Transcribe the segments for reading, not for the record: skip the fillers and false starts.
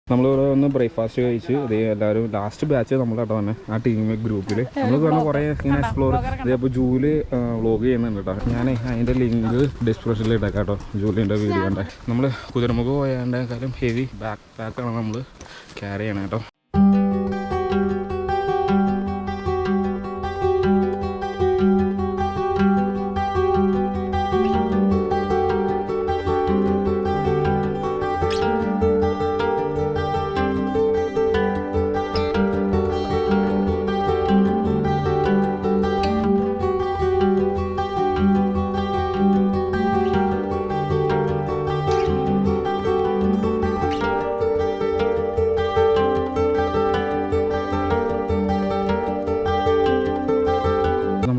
നമ്മളിവിടെ ഒന്ന് ബ്രേക്ക്ഫാസ്റ്റ് കഴിച്ച് ഇതേ എല്ലാവരും ലാസ്റ്റ് ബാച്ച് നമ്മളാട്ടോ തന്നെ ആ ടീം ഗ്രൂപ്പിൽ നമ്മൾ പറഞ്ഞ കുറേ ഇങ്ങനെ എക്സ്പ്ലോർ ഇതേപ്പോൾ ജൂല് വ്ളോഗ് ചെയ്യുന്നുണ്ട് കേട്ടോ. ഞാൻ അതിൻ്റെ ലിങ്ക് ഡിസ്ക്രിപ്ഷനിൽ ഇട്ടേക്കാം കേട്ടോ. ജൂലിൻ്റെ വീഡിയോ ഉണ്ട്. നമ്മൾ കുതിരമുഖ പോയതിനേക്കാളും ഹെവി ബാക്ക് പാക്കാണ് നമ്മൾ ക്യാരി ചെയ്യണം കേട്ടോ.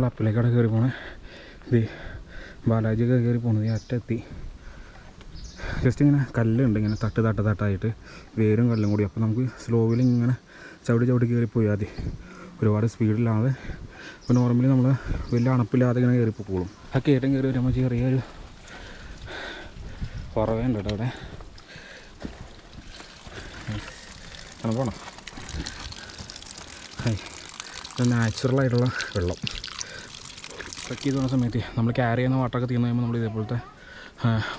അപ്പിലേക്കടെ കയറി പോണേ. ഇത് ബാലാജിയൊക്കെ കയറി പോണത് അറ്റെത്തി. ജസ്റ്റ് ഇങ്ങനെ കല്ലുണ്ട് ഇങ്ങനെ തട്ടായിട്ട് വേരും കല്ലും കൂടി. അപ്പോൾ നമുക്ക് സ്ലോവിൽ ഇങ്ങനെ ചവിട്ടി കയറി പോയാൽ മതി, ഒരുപാട് സ്പീഡില്ലാതെ. അപ്പോൾ നോർമലി നമ്മൾ വലിയ അണപ്പില്ലാതെ ഇങ്ങനെ കയറി പോകും. ആ കയറ്റം കയറി വരുമ്പോൾ ചെറിയൊരു കുറവേണ്ട കേട്ടോ അവിടെ. പോണം നാച്ചുറലായിട്ടുള്ള വെള്ളം. ട്രക്ക് ചെയ്ത് പോകുന്ന സമയത്ത് നമ്മൾ ക്യാരി ചെയ്യുന്ന വാട്ടറൊക്കെ തീർന്നു കഴിയുമ്പോൾ നമ്മൾ ഇതേപോലത്തെ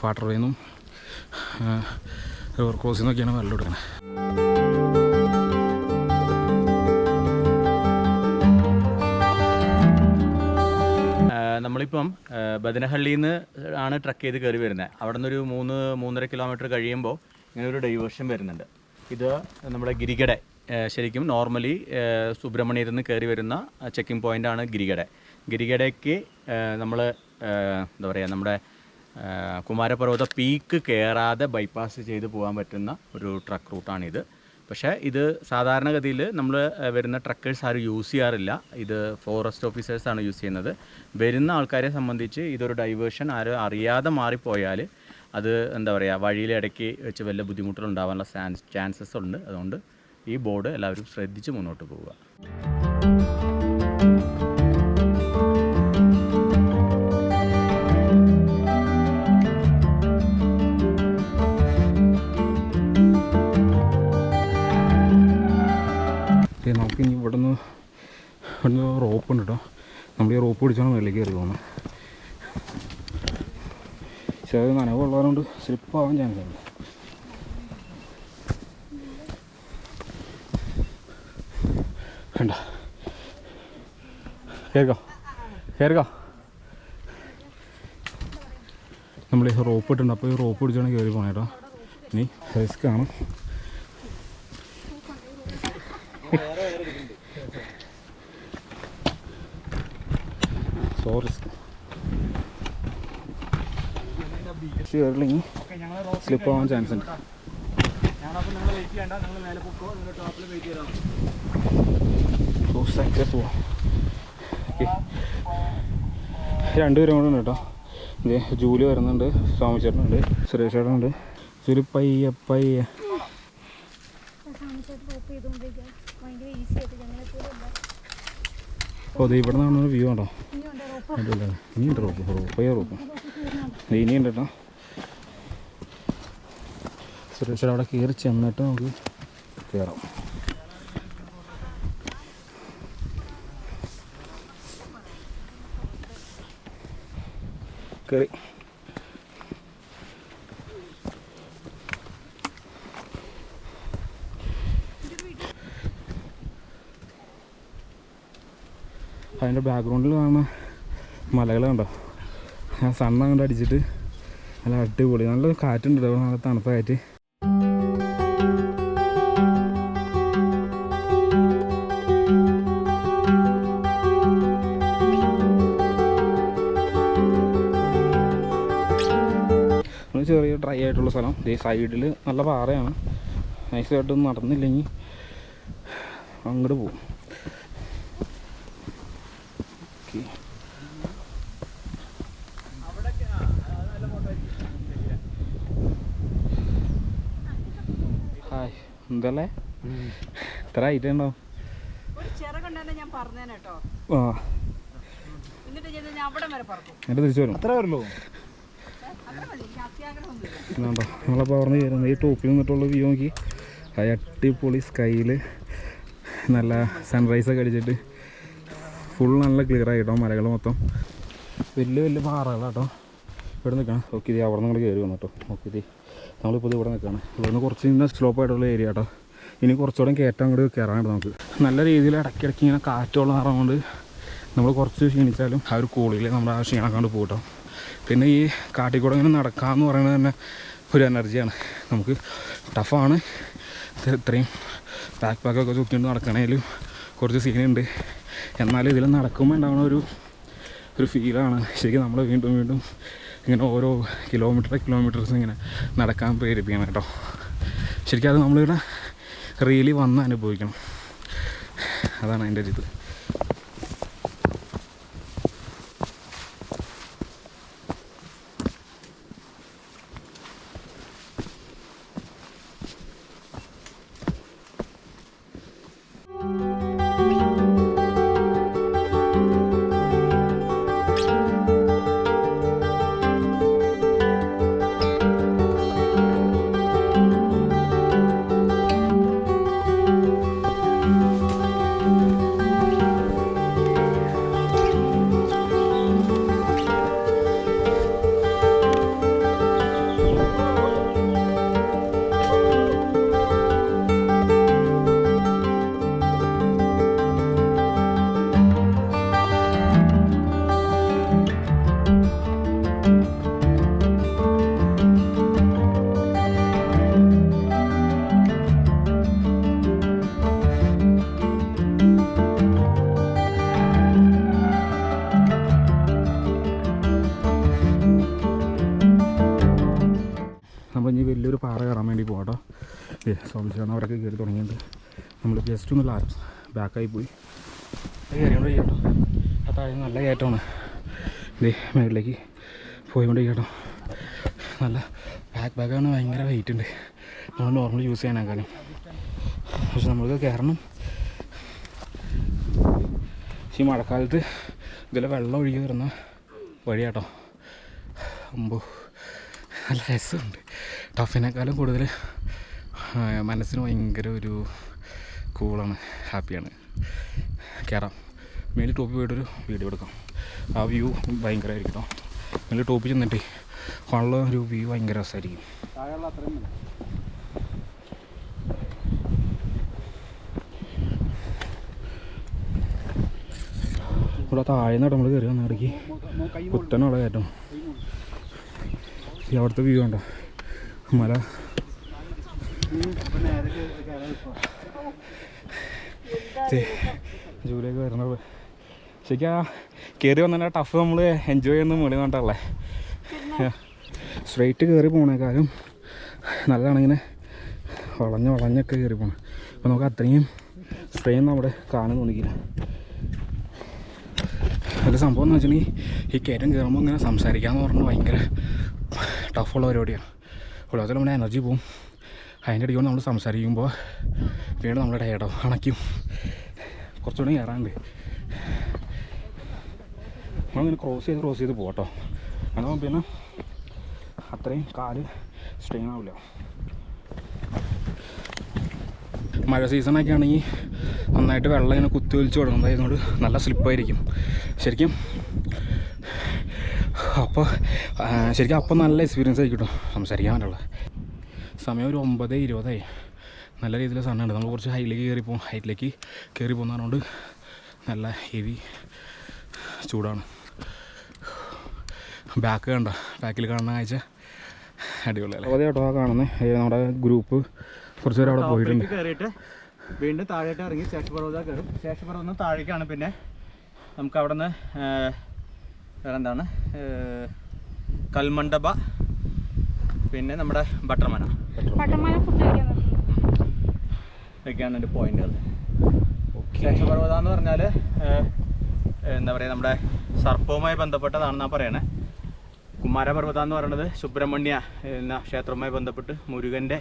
വാട്ടർ വേയിൽ നിന്നും റിവർ ക്രോസിൽ നിന്നൊക്കെയാണ് വെള്ളം എടുക്കുന്നത്. നമ്മളിപ്പം ബദനഹള്ളിയിൽ നിന്ന് ആണ് ട്രക്ക് ചെയ്ത് കയറി വരുന്നത്. അവിടെ നിന്നൊരു 3-3.5 കിലോമീറ്റർ കഴിയുമ്പോൾ ഇങ്ങനെ ഒരു ഡൈവേർഷൻ വരുന്നുണ്ട്. ഇത് നമ്മുടെ ഗിരിഗഡ, ശരിക്കും നോർമലി സുബ്രഹ്മണ്യത്തിൽ നിന്ന് കയറി വരുന്ന ചെക്കിംഗ് പോയിൻ്റാണ് ഗിരിഗഡ. ഗിരിഗഡയ്ക്ക് നമ്മൾ എന്താ പറയുക, നമ്മുടെ കുമാരപർവ്വത പീക്ക് കയറാതെ ബൈപ്പാസ് ചെയ്ത് പോകാൻ പറ്റുന്ന ഒരു ട്രക്ക് റൂട്ടാണിത്. പക്ഷേ ഇത് സാധാരണഗതിയിൽ നമ്മൾ വരുന്ന ട്രക്കേഴ്സ് ആരും യൂസ് ചെയ്യാറില്ല. ഇത് ഫോറസ്റ്റ് ഓഫീസേഴ്സാണ് യൂസ് ചെയ്യുന്നത്. വരുന്ന ആൾക്കാരെ സംബന്ധിച്ച് ഇതൊരു ഡൈവേർഷൻ ആരും അറിയാതെ മാറിപ്പോയാൽ അത് എന്താ പറയുക, വഴിയിലിടയ്ക്ക് വെച്ച് വല്ല ബുദ്ധിമുട്ടുകളുണ്ടാവാനുള്ള ചാൻസസ് ഉണ്ട്. അതുകൊണ്ട് ഈ ബോർഡ് എല്ലാവരും ശ്രദ്ധിച്ച് മുന്നോട്ട് പോവുക. നമുക്ക് ഇനി ഇവിടുന്ന് റോപ്പ് ഉണ്ട് കേട്ടോ. നമ്മൾ ഈ റോപ്പ് പിടിച്ചാണ് മേളിലേക്ക് കയറി പോകുന്നത്. പക്ഷേ അത് നനവുള്ളതുകൊണ്ട് സ്ലിപ്പാവാൻ ചാൻസ് ഉണ്ട്. വേണ്ട, കയറിക്കോ. നമ്മൾ ഈ റോപ്പ് ഇട്ടുണ്ട്. അപ്പോൾ ഈ റോപ്പ് പിടിച്ചാണ് കയറി പോകണം കേട്ടോ. ഇനി റിസ്ക് ആണ്. കയറില്ലെങ്കിൽ സ്ലിപ്പ് ആവാൻ ചാൻസ് ഉണ്ട്. പോവാം. രണ്ടുപേരും കൂടെ ഉണ്ട് കേട്ടോ. ഇതേ ജൂലി വരുന്നുണ്ട്, സ്വാമിച്ചേട്ടനുണ്ട്, സുരേഷ് ചേട്ടനുണ്ട്. ജൂലി പയ്യെ ഓ ദേ ഇവിടെ നിന്നാണ് വ്യൂ ഉണ്ടോ. അല്ല ഇനിയുണ്ട് റോപ്പ് ഇനിയുണ്ട് കേട്ടോ. സുരേഷ് അവിടെ കയറി ചെന്നിട്ട് നമുക്ക് കയറാം. കയറി അതിൻ്റെ ബാക്ക്ഗ്രൗണ്ടിൽ കാണുന്ന മലകൾ കണ്ടോ. ആ സണ്ണ കണ്ട് അടിച്ചിട്ട് നല്ല അടിപൊളി, നല്ല കാറ്റുണ്ട് കേട്ടോ. നല്ല തണുത്ത കാറ്റ്. ചെറിയ ഡ്രൈ ആയിട്ടുള്ള സ്ഥലം. ഈ സൈഡിൽ നല്ല പാറയാണ്. നൈസായിട്ടൊന്നും നടന്നില്ലെങ്കിൽ അങ്ങോട്ട് പോകും. ഹായ്, എന്തല്ലേ ഇത്ര ഐറ്റം ഉണ്ടോ? ആ എന്നിട്ട് തിരിച്ചു വരും. അത്രേ വരുള്ളൂ. നമ്മളപ്പോൾ അവിടെ നിന്ന് കയറുന്നത് ഈ ടോപ്പിൽ നിന്നിട്ടുള്ള വ്യൂ നോക്കി ആ അടിപൊളി സ്കൈയിൽ നല്ല സൺറൈസൊക്കെ അടിച്ചിട്ട് ഫുൾ നല്ല ക്ലിയർ ആയിട്ടോ മലകൾ മൊത്തം. വലിയ വലിയ പാറകളാട്ടോ. ഇവിടെ നിൽക്കണം. ഓക്കെ ഇത് അവിടെ നിന്ന് കയറി വന്നു കേട്ടോ. ഓക്കെ ഇത് നമ്മളിപ്പോൾ ഇവിടെ നിൽക്കുകയാണ്. ഇവിടെ നിന്ന് കുറച്ച് ഇങ്ങനെ സ്ലോപ്പ് ആയിട്ടുള്ള ഏരിയ കേട്ടോ. ഇനി കുറച്ചുകൂടെ കയറ്റം അങ്ങോട്ട് കയറാനുണ്ട് നമുക്ക്. നല്ല രീതിയിൽ ഇടയ്ക്കിടയ്ക്ക് ഇങ്ങനെ കാറ്റുള്ള കാരണം കൊണ്ട് നമ്മൾ കുറച്ച് ക്ഷീണിച്ചാലും ആ ഒരു കൂളിൽ നമ്മൾ ആ ക്ഷീണക്കാണ്ട് പോകട്ടോ. പിന്നെ ഈ കാട്ടിക്കൂടെ ഇങ്ങനെ നടക്കാമെന്ന് പറയുന്നത് തന്നെ ഒരു എനർജിയാണ്. നമുക്ക് ടഫാണ്. ഇത്രയും പാക്കൊക്കെ ചുറ്റിണ്ട് നടക്കണേലും കുറച്ച് സീനുണ്ട്. എന്നാലും ഇതിൽ നടക്കുമ്പോൾ ഉണ്ടാകുന്ന ഒരു ഫീലാണ് ശരിക്കും നമ്മൾ വീണ്ടും വീണ്ടും ഇങ്ങനെ ഓരോ കിലോമീറ്റേഴ്സ് ഇങ്ങനെ നടക്കാൻ പ്രേരിപ്പിക്കണം കേട്ടോ. ശരിക്കും അത് നമ്മളിവിടെ റിയലി വന്ന് അനുഭവിക്കണം. അതാണ് അതിൻ്റെ ഒരു ഇത്. നമ്മളിനി വലിയൊരു പാറ കയറാൻ വേണ്ടി പോകാം കേട്ടോ. സോമിച്ചാണ് അവരൊക്കെ കയറി തുടങ്ങിയിട്ടുണ്ട്. നമ്മൾ ജസ്റ്റ് ഒന്ന് ബാക്കായി പോയി കയറിയോണ്ട് കേട്ടോ. ആ താഴെ നല്ല കയറ്റമാണ്. ഇതേ മേളിലേക്ക് പോയിക്കൊണ്ട് കേട്ടോ. നല്ല ബാക്കാണ്. ഭയങ്കര വെയിറ്റ് ഉണ്ട് നമ്മൾ നോർമൽ യൂസ് ചെയ്യാനേക്കാളും. പക്ഷെ നമ്മൾക്ക് കയറണം. ഈ മഴക്കാലത്ത് ഇതിലെ വെള്ളം ഒഴുകി വരുന്ന വഴിയാട്ടോ. അമ്പോ നല്ല രസമുണ്ട്. ടഫിനേക്കാളും കൂടുതൽ മനസ്സിന് ഭയങ്കര ഒരു കൂളാണ്, ഹാപ്പിയാണ്. കയറാം. മേലിൽ ടോപ്പിൽ പോയിട്ടൊരു വീഡിയോ എടുക്കാം. ആ വ്യൂ ഭയങ്കരമായിരിക്കും കേട്ടോ. മേലിൽ ടോപ്പിൽ ചെന്നിട്ട് കാണുള്ള ഒരു വ്യൂ ഭയങ്കര രസമായിരിക്കും. ഇവിടെ താഴെന്നാണ് നമ്മൾ കയറി വന്ന ഇടയ്ക്ക് കുത്തനുള്ള കയറ്റം. ഈ അവിടുത്തെ വ്യൂ ഉണ്ടോ മല. ജൂലൈക്ക് വരുന്നത് ശരിക്കും ആ കയറി വന്നാൽ ടഫ് നമ്മൾ എൻജോയ് ചെയ്യുന്ന മുകളിൽ കണ്ടല്ലേ. സ്ട്രെയിറ്റ് കയറി പോണേക്കാളും നല്ലതാണ് ഇങ്ങനെ വളഞ്ഞൊക്കെ കയറി പോകണം. അപ്പോൾ നമുക്ക് അത്രയും സ്ട്രെയിൻ നമ്മുടെ കാണാൻ തോന്നിക്കില്ല. അതിൽ സംഭവം എന്ന് വെച്ചിട്ടുണ്ടെങ്കിൽ ഈ കയറ്റം കയറുമ്പോൾ ഇങ്ങനെ സംസാരിക്കാമെന്ന് പറഞ്ഞാൽ ഭയങ്കര ടഫുള്ള പരിപാടിയാണ്. അപ്പോൾ അതിൽ നമ്മുടെ എനർജി പോവും. അതിൻ്റെ ഇടയ്ക്ക് നമ്മൾ സംസാരിക്കുമ്പോൾ വീണ്ടും നമ്മുടെ ടയർഡോ അണയ്ക്കും. കുറച്ചുകൂടി കയറാണ്ട് നമ്മളിങ്ങനെ ക്രോസ് ചെയ്ത് പോകട്ടോ. അങ്ങനെ പിന്നെ അത്രയും കാല് സ്ട്രെയിൻ ആവില്ല. മഴ സീസണൊക്കെ ആണെങ്കിൽ നന്നായിട്ട് വെള്ളം ഇങ്ങനെ കുത്തി ഒലിച്ച് തുടങ്ങുന്നതായതുകൊണ്ട് നല്ല സ്ലിപ്പായിരിക്കും ശരിക്കും. അപ്പോൾ നല്ല എക്സ്പീരിയൻസ് ആയിരിക്കും കേട്ടോ സംസാരിക്കാൻ പറ്റുള്ള. സമയം ഒരു 9:20 നല്ല രീതിയിൽ സണ്ണുണ്ട്. നമ്മൾ കുറച്ച് ഹൈറ്റിലേക്ക് കയറി പോകുന്നതുകൊണ്ട് നല്ല ഹെവി ചൂടാണ്. ബാക്കിൽ കാണുന്ന കാഴ്ച അടിപൊളിയല്ലേ. അതെ കേട്ടോ. ആ കാണുന്നത് നമ്മുടെ ഗ്രൂപ്പ് കുറച്ച് പേര് അവിടെ പോയിട്ടുണ്ട്. കയറിയിട്ട് വീണ്ടും താഴോട്ട് ഇറങ്ങി ശേഷപർവ്വത കയറും. ശേഷപർവ്വതം താഴേക്കാണ്. പിന്നെ നമുക്ക് അവിടെ നിന്ന് വേറെ എന്താണ് കൽമണ്ഡപ, പിന്നെ നമ്മുടെ ബട്ടർമന ഒക്കെയാണ് എൻ്റെ പോയിന്റുകൾ. ശേഷപർവ്വത എന്ന് പറഞ്ഞാൽ എന്താ പറയുക, നമ്മുടെ സർപ്പവുമായി ബന്ധപ്പെട്ടതാണെന്നാണ് പറയണേ. കുമാരപർവ്വത എന്ന് പറയുന്നത് സുബ്രഹ്മണ്യ എന്ന ക്ഷേത്രവുമായി ബന്ധപ്പെട്ട് മുരുകൻ്റെ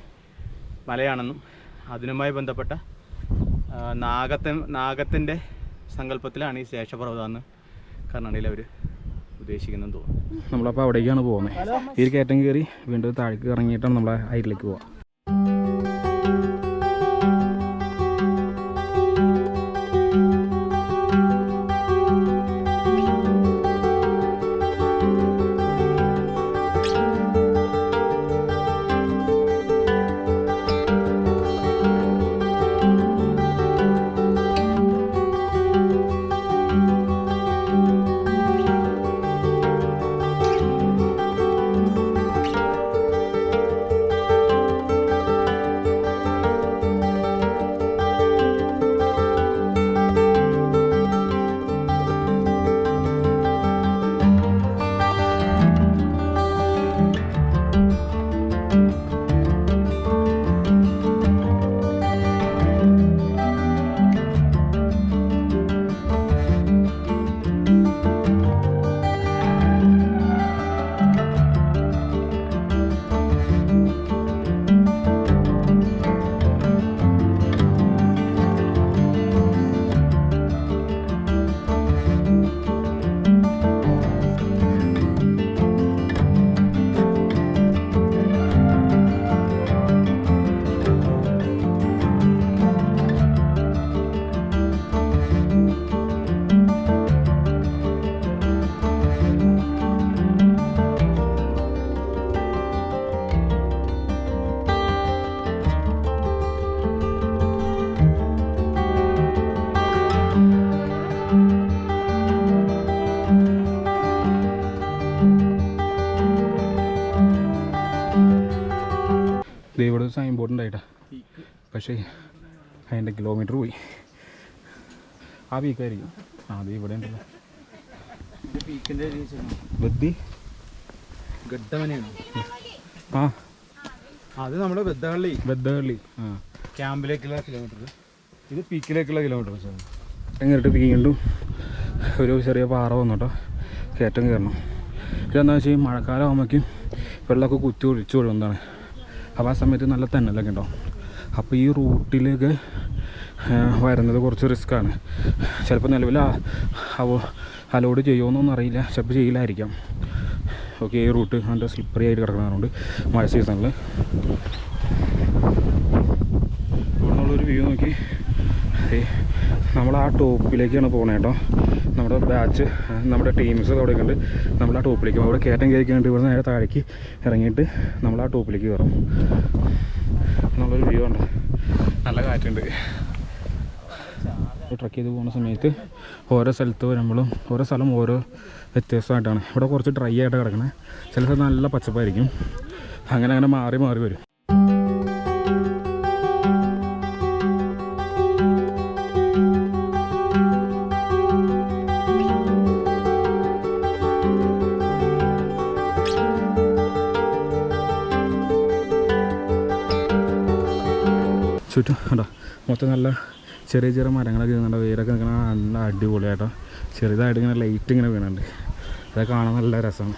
മലയാണെന്നും അതിനുമായി ബന്ധപ്പെട്ട നാഗത്തിൻ്റെ സങ്കല്പത്തിലാണ് ഈ ശേഷപർവ്വതം എന്ന് കർണാടകയിൽ അവർ ഉദ്ദേശിക്കുന്നതെന്ന് തോന്നുന്നു. നമ്മളപ്പോൾ അവിടേക്കാണ് പോകുന്നത്. ഈ കയറ്റം കയറി വീണ്ടും താഴേക്ക് ഇറങ്ങിയിട്ടാണ് നമ്മളെ ഹൈറ്റിലേക്ക് പോവുക. ഇവിടെ സൈൻ ബോർഡ് ഉണ്ടായിട്ടാ, പക്ഷേ അതിൻ്റെ കിലോമീറ്റർ പോയി. ആ പീക്കായിരിക്കും. അത് ഇവിടെ ഉണ്ടല്ലോ പീക്കിൻ്റെ ബദ്ദി ഗഡ്ഡമനയാണ്. ആ അത് നമ്മുടെ ബെദ്ദഹള്ളി ആ ക്യാമ്പിലേക്കുള്ള കിലോമീറ്റർ. ഇത് പീക്കിലേക്കുള്ള കിലോമീറ്റർ. കയറിട്ട് വീണ്ടും ഒരു ചെറിയ പാറ വന്നോട്ടോ കയറ്റം കയറണം. ഇതെന്താണെന്ന് വെച്ചാൽ ഈ മഴക്കാലം ആകുമ്പോഴേക്കും വെള്ളമൊക്കെ കുത്തി ഒഴിച്ചു കൊള്ളുന്നതാണ്. അപ്പോൾ ആ സമയത്ത് നല്ല തെന്നലൊക്കെ ഉണ്ടാവും. അപ്പോൾ ഈ റൂട്ടിലേക്ക് വരുന്നത് കുറച്ച് റിസ്ക്കാണ്. ചിലപ്പോൾ നിലവിൽ അലോഡ് ചെയ്യുമോയെന്നൊന്നും അറിയില്ല, ചിലപ്പോൾ ചെയ്യില്ലായിരിക്കാം. ഓക്കെ, ഈ റൂട്ട് നല്ല സ്ലിപ്പറി ആയിട്ട് കിടക്കുന്നതുകൊണ്ട് മഴ സീസണിൽ ഇവിടെ നിന്നുള്ളൊരു വ്യൂ നോക്കി. നമ്മൾ ആ ടോപ്പിലേക്കാണ് പോകുന്നത് കേട്ടോ. നമ്മുടെ ബാച്ച്, നമ്മുടെ ടീംസ് അവിടെയൊക്കെ ഉണ്ട്. നമ്മൾ ആ ടോപ്പിലേക്ക് അവിടെ കയറ്റം കയറിക്കുന്നുണ്ട്. ഇവിടെ നേരെ താഴേക്ക് ഇറങ്ങിയിട്ട് നമ്മൾ ആ ടോപ്പിലേക്ക് കയറും. എന്നുള്ളൊരു വ്യൂ ഉണ്ട്, നല്ല കാറ്റുണ്ട്. ട്രക്ക് ചെയ്ത് പോകുന്ന സമയത്ത് ഓരോ സ്ഥലത്ത് വരുമ്പോഴും ഓരോ സ്ഥലം ഓരോ വ്യത്യസ്തമായിട്ടാണ്. ഇവിടെ കുറച്ച് ഡ്രൈ ആയിട്ട് കിടക്കണേ, ചില സ്ഥലത്ത് നല്ല പച്ചപ്പായിരിക്കും. അങ്ങനെ മാറി മാറി വരും. ചുറ്റും കണ്ടോ മൊത്തം നല്ല ചെറിയ ചെറിയ മരങ്ങളൊക്കെ വീണുണ്ട്. വേരൊക്കെ നിൽക്കണ നല്ല അടിപൊളിയായിട്ടോ. ചെറുതായിട്ട് ഇങ്ങനെ ലൈറ്റ് ഇങ്ങനെ വീണുണ്ട്. അതൊക്കെ കാണാൻ നല്ല രസമാണ്.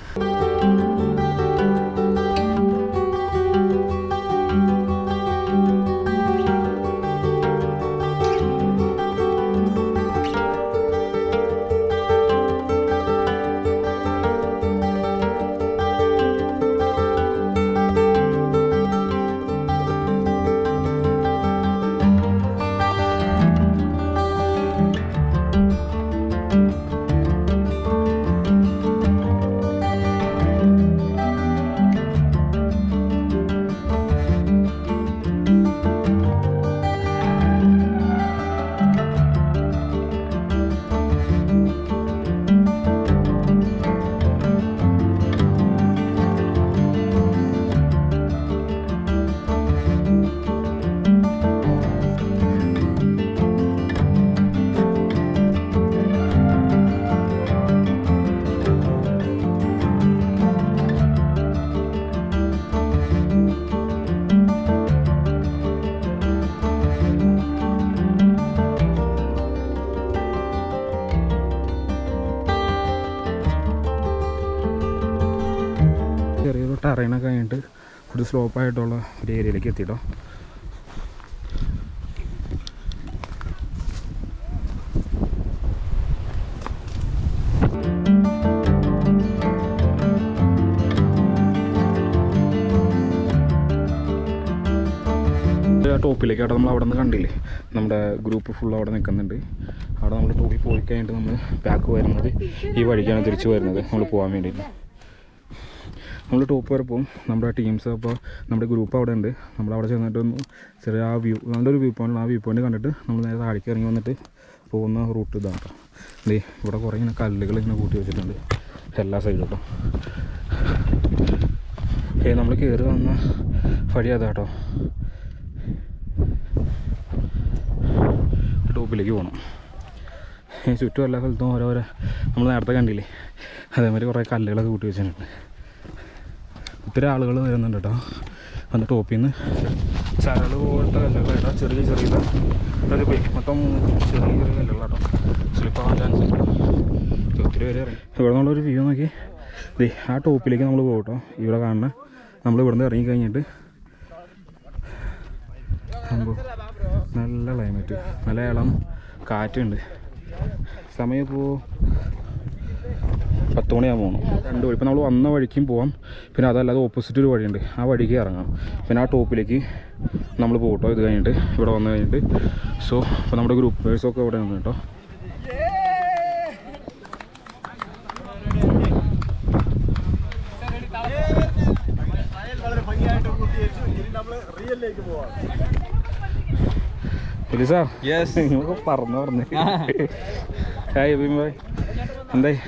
ചെറിയൊരു ടറൈനൊക്കെ കഴിഞ്ഞിട്ട് ഒരു സ്ലോപ്പായിട്ടുള്ള ഒരു ഏരിയയിലേക്ക് എത്തിയിട്ടോ. ടോപ്പിലേക്ക് അവിടെ നമ്മൾ അവിടെ നിന്ന് കണ്ടില്ലേ, നമ്മുടെ ഗ്രൂപ്പ് ഫുൾ അവിടെ നിൽക്കുന്നുണ്ട്. അവിടെ നമ്മൾ ടോപ്പിൽ പോയി കഴിഞ്ഞിട്ട് നമ്മൾ ബാക്ക് വരുന്നത് ഈ വഴിക്കാണ് തിരിച്ച് വരുന്നത് നമ്മൾ പോകാൻ വേണ്ടിയിട്ട്. നമ്മൾ ടോപ്പ് വരെ പോകും നമ്മുടെ ടീംസ്. അപ്പോൾ നമ്മുടെ ഗ്രൂപ്പ് അവിടെ ഉണ്ട്. നമ്മളവിടെ ചെന്നിട്ട് ചെറിയ ആ വ്യൂ, നല്ലൊരു വ്യൂ പോയിൻ്റ്, ആ വ്യൂ പോയിൻ്റ് കണ്ടിട്ട് നമ്മൾ നേരെ താഴേക്ക് ഇറങ്ങി വന്നിട്ട് പോകുന്ന റൂട്ട് ഇതാണ് കേട്ടോ. ഇവിടെ കുറേ ഇങ്ങനെ കല്ലുകൾ ഇങ്ങനെ കൂട്ടി വെച്ചിട്ടുണ്ട് എല്ലാ സൈഡിലോട്ടും. നമ്മൾ കയറി വന്ന വഴി അതാ കേട്ടോ. ടോപ്പിലേക്ക് പോകണം. ചുറ്റും എല്ലാ സ്ഥലത്തും ഓരോരോ നമ്മൾ നേരത്തെ കണ്ടില്ലേ, അതേമാതിരി കുറേ കല്ലുകളൊക്കെ കൂട്ടി വെച്ചിട്ടുണ്ട്. ഒത്തിരി ആളുകൾ വരുന്നുണ്ട് കേട്ടോ. വന്ന് ടോപ്പിൽ നിന്ന് ചരൾ പോലത്തെ കല്ലുകളായിട്ടോ, ചെറിയ അതൊക്കെ പോയി മൊത്തം ചെറിയ കല്ലുകളാട്ടോ. സ്ലിപ്പാകാൻ ചാൻസ് ഉണ്ട്. ഒത്തിരി പേര് ഇറങ്ങി. ഇവിടെ നിന്നുള്ളൊരു വ്യൂ നോക്കി. ആ ടോപ്പിലേക്ക് നമ്മൾ പോകും കേട്ടോ. ഇവിടെ കാണുന്ന നമ്മൾ ഇവിടെ നിന്ന് ഇറങ്ങിക്കഴിഞ്ഞിട്ട് നല്ല ക്ലൈമറ്റ്, നല്ല ഇളം കാറ്റുണ്ട്. സമയം ഇപ്പോൾ 10 മണിയാകുമ്പോൾ പോകണം. 2 വഴി. ഇപ്പോൾ നമ്മൾ വന്ന വഴിക്കും പോകാം, പിന്നെ അതല്ലാതെ ഓപ്പോസിറ്റ് ഒരു വഴിയുണ്ട്, ആ വഴിക്ക് ഇറങ്ങാം. പിന്നെ ആ ടോപ്പിലേക്ക് നമ്മൾ പോകട്ടോ. ഇത് കഴിഞ്ഞിട്ട് ഇവിടെ വന്നു കഴിഞ്ഞിട്ട് ഇപ്പോൾ നമ്മുടെ ഗ്രൂപ്പേഴ്സൊക്കെ ഇവിടെ നിന്ന് കേട്ടോ.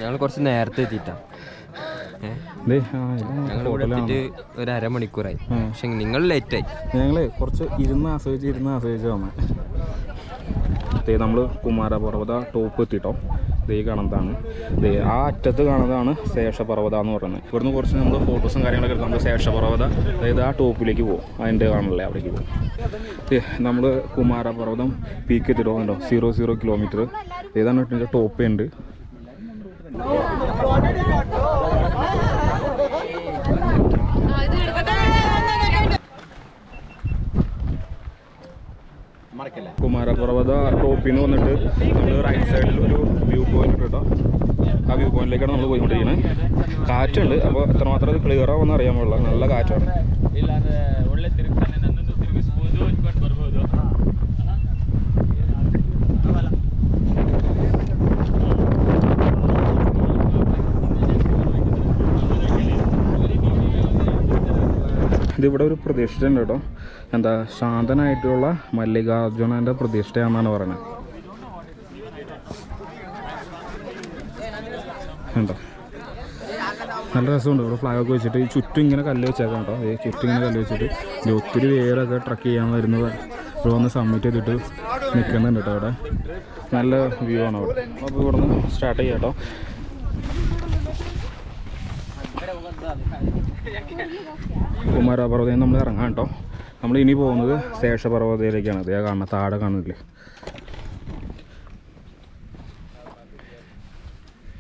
ഞങ്ങൾ കുറച്ച് നേരത്തെ എത്തിയിട്ടാ. ഒരു അരമണിക്കൂറായി, പക്ഷെ നിങ്ങൾ ലേറ്റായി. ഞങ്ങൾ കുറച്ച് ഇരുന്ന് ആസ്വദിച്ച് വന്നേ. നമ്മൾ കുമാരപർവ്വത ടോപ്പ് എത്തിയിട്ടോ. ഈ കാണുന്നതാണ്, ആ അറ്റത്ത് കാണുന്നതാണ് ശേഷപർവ്വത എന്ന് പറയുന്നത്. ഇവിടുന്ന് കുറച്ച് നമ്മൾ ഫോട്ടോസും കാര്യങ്ങളൊക്കെ എടുത്ത് നമ്മൾ ശേഷപർവ്വത, അതായത് ആ ടോപ്പിലേക്ക് പോകും, അതിൻ്റെ കാണല്ലേ അവിടേക്ക് പോകും. നമ്മൾ കുമാരപർവ്വതം പീക്ക് എത്തിയിട്ടോ. ഉണ്ടോ 0 കിലോമീറ്റർ ഏതാണ് ഇതിൻ്റെ ടോപ്പ് ഉണ്ട്. കുമാരപർവ്വത ടോപ്പിൽ നിന്ന് വന്നിട്ട് നമ്മൾ റൈറ്റ് സൈഡിൽ ഒരു വ്യൂ പോയിന്റ് കേട്ടോ. ആ വ്യൂ പോയിന്റിലേക്കാണ് നമ്മൾ പോയിക്കൊണ്ടിരിക്കുന്നത്. കാറ്റുണ്ട്, അപ്പോൾ എത്രമാത്രം അത് ക്ലിയർ ആവുമെന്ന് അറിയാൻ പാടില്ല. നല്ല കാറ്റാണ്. ഇതിവിടെ ഒരു പ്രതിഷ്ഠ ഉണ്ട് കേട്ടോ. എന്താ ശാന്തനായിട്ടുള്ള മല്ലികാർജുനൻ്റെ പ്രതിഷ്ഠയാണെന്നാണ് പറയുന്നത്. ഉണ്ടോ നല്ല രസമുണ്ട്. ഇവിടെ ഫ്ലാഗൊക്കെ വെച്ചിട്ട് ഈ ചുറ്റും ഇങ്ങനെ കല്ല് വെച്ചേക്കാം കേട്ടോ. ഈ ചുറ്റും ഇങ്ങനെ കല്ല് വെച്ചിട്ട് ഒത്തിരി പേരൊക്കെ ട്രക്ക് ചെയ്യാൻ വരുന്നത് ഇവിടെ വന്ന് സബ്മിറ്റ് ചെയ്തിട്ട് നിൽക്കുന്നുണ്ട് കേട്ടോ. അവിടെ നല്ല വ്യൂ ആണ് അവിടെ. അപ്പോൾ ഇവിടെ നിന്ന് സ്റ്റാർട്ട് ചെയ്യാം കേട്ടോ. കുമാരപർവ്വതയിൽ നമ്മൾ ഇറങ്ങാം കേട്ടോ. നമ്മൾ ഇനി പോകുന്നത് ശേഷപർവ്വതയിലേക്കാണ്. അതേ കാണുന്ന താഴെ കാണുന്നില്ലേ,